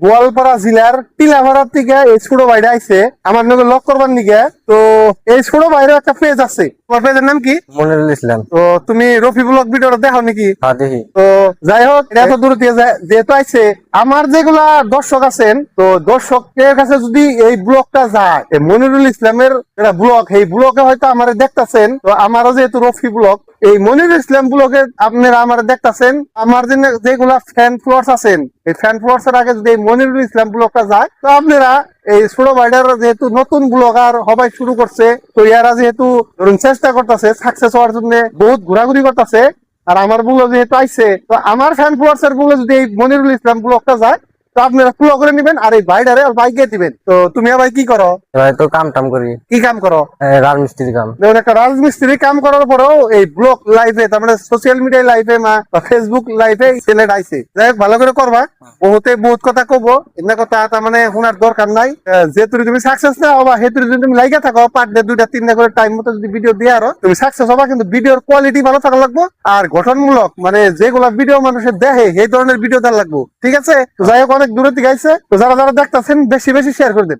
গোয়ালপাড়া জেলার টিলাভাড়ার থেকে এই ছোট ভাইরা আইছে আমার নামে লক করবার নিকে। তো এই ছোট ভাইয়ের একটা পেজ আছে, তোমার পেজের নাম কি? মনিরুল ইসলাম। তো তুমি রফি ব্লগ ভিডিওটা দেখো নাকি? হ্যাঁ দেখি। তো যাই হোক, এত দূর থেকে যেহেতু আইছে, আমার যেগুলা দর্শক আছেন, তো দর্শকের কাছে যদি এই ব্লগটা যায়, এই মনিরুল ইসলামের একটা ব্লগ, এই ব্লগে হয়তো আমার দেখতাছেন, তো আমারও যেহেতু রফি ব্লগ, এই মনিরুল ইসলাম ব্লগে আপনারা আমার দেখতাছেন, আমার যেগুলা ফ্যান ফলোয়ার্স আছেন, এই ফ্যান ফলোয়ার্স এর আগে যদি এই মনিরুল ইসলাম ব্লগটা যায়, তো আপনারা এই ছোট ভাইটার যেহেতু নতুন ব্লগার হবাই শুরু করছে, তো ইয়ারা যেহেতু ধরুন চেষ্টা করতেছে সাকসেস হওয়ার জন্য, বহুত ঘোরাঘুরি করতেছে, আর আমার ব্লগ যেহেতু আইছে, তো আমার ফ্যান ফলোয়ার্স এর ব্লগে যদি এই মনিরুল ইসলাম ব্লগটা যায়, তো আপনারা ফলো করে নিবেন আর এই ভাইটারে বাইকে দিবেন। তো তুমি আবার কি করো? এবার তো কাম টাম করি, কি কাম করো? রাজমিস্ত্রি কাম। যেমন একটা রাজমিস্ত্রি কাম করার পরেও এই ব্লগ লাইভে, তার মানে সোশ্যাল মিডিয়া লাইভে বা ফেসবুক লাইভে সিলেক্ট আইছে। যাই হোক, ভালো করে করবা। বহুত কথা কব, এমনি কথা তার মানে শোনার দরকার নাই। যেহেতু তুমি সাকসেস না হবা, সেহেতু যদি তুমি লাইকা থাকো, পার ডে 2টা 3টা করে টাইম মতো যদি ভিডিও দিয়ে আরো, তুমি সাকসেস হবা। কিন্তু ভিডিওর কোয়ালিটি ভালো থাকা লাগবে, আর গঠনমূলক, মানে যেগুলা ভিডিও মানুষের দেখে সেই ধরনের ভিডিও দেওয়া লাগবে। ঠিক আছে? তো যাই হোক, অনেক দূরে থেকে আইছে, তো যারা যারা দেখতেছেন বেশি বেশি শেয়ার করে দেন।